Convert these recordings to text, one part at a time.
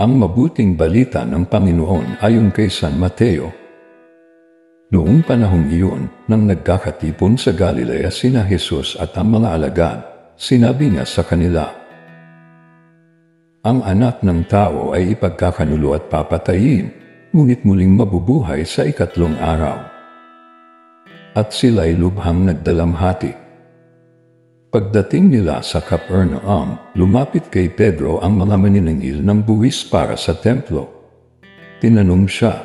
Ang mabuting balita ng Panginoon ayon kay San Mateo. Noong panahong iyon, nang nagkakatipon sa Galilea sina Jesus at ang mga alagad, sinabi niya sa kanila, "Ang anak ng tao ay ipagkakanulo at papatayin, ngunit muling mabubuhay sa ikatlong araw." At sila'y lubhang nagdalamhati. Pagdating nila sa Capernaum, lumapit kay Pedro ang mga maniningil ng buwis para sa templo. Tinanong siya,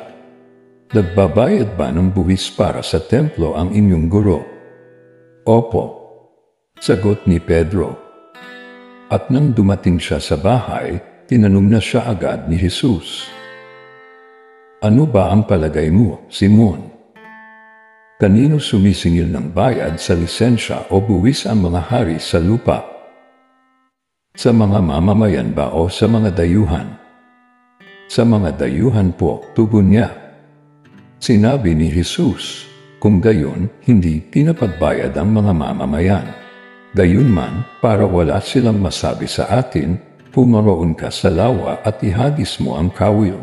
"Nagbabayad ba ng buwis para sa templo ang inyong guro?" "Opo," sagot ni Pedro. At nang dumating siya sa bahay, tinanong na siya agad ni Jesus, "Ano ba ang palagay mo, Simon? Kanino sumisingil ng bayad sa lisensya o buwis ang mga hari sa lupa? Sa mga mamamayan ba o sa mga dayuhan?" "Sa mga dayuhan po," tugon niya. Sinabi ni Jesus, "Kung gayon, hindi pinapagbayad ang mga mamamayan. Gayunman, para wala silang masabi sa atin, pumaroon ka sa lawa at ihagis mo ang kawil.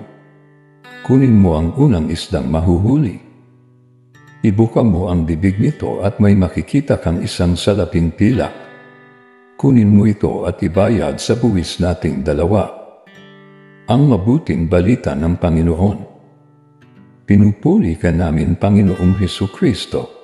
Kunin mo ang unang isdang mahuhuli. Ibuka mo ang bibig nito at may makikita kang isang salaping pilak. Kunin mo ito at ibayad sa buwis nating dalawa." Ang mabuting balita ng Panginoon. Pinupuri ka namin, Panginoong Hesukristo.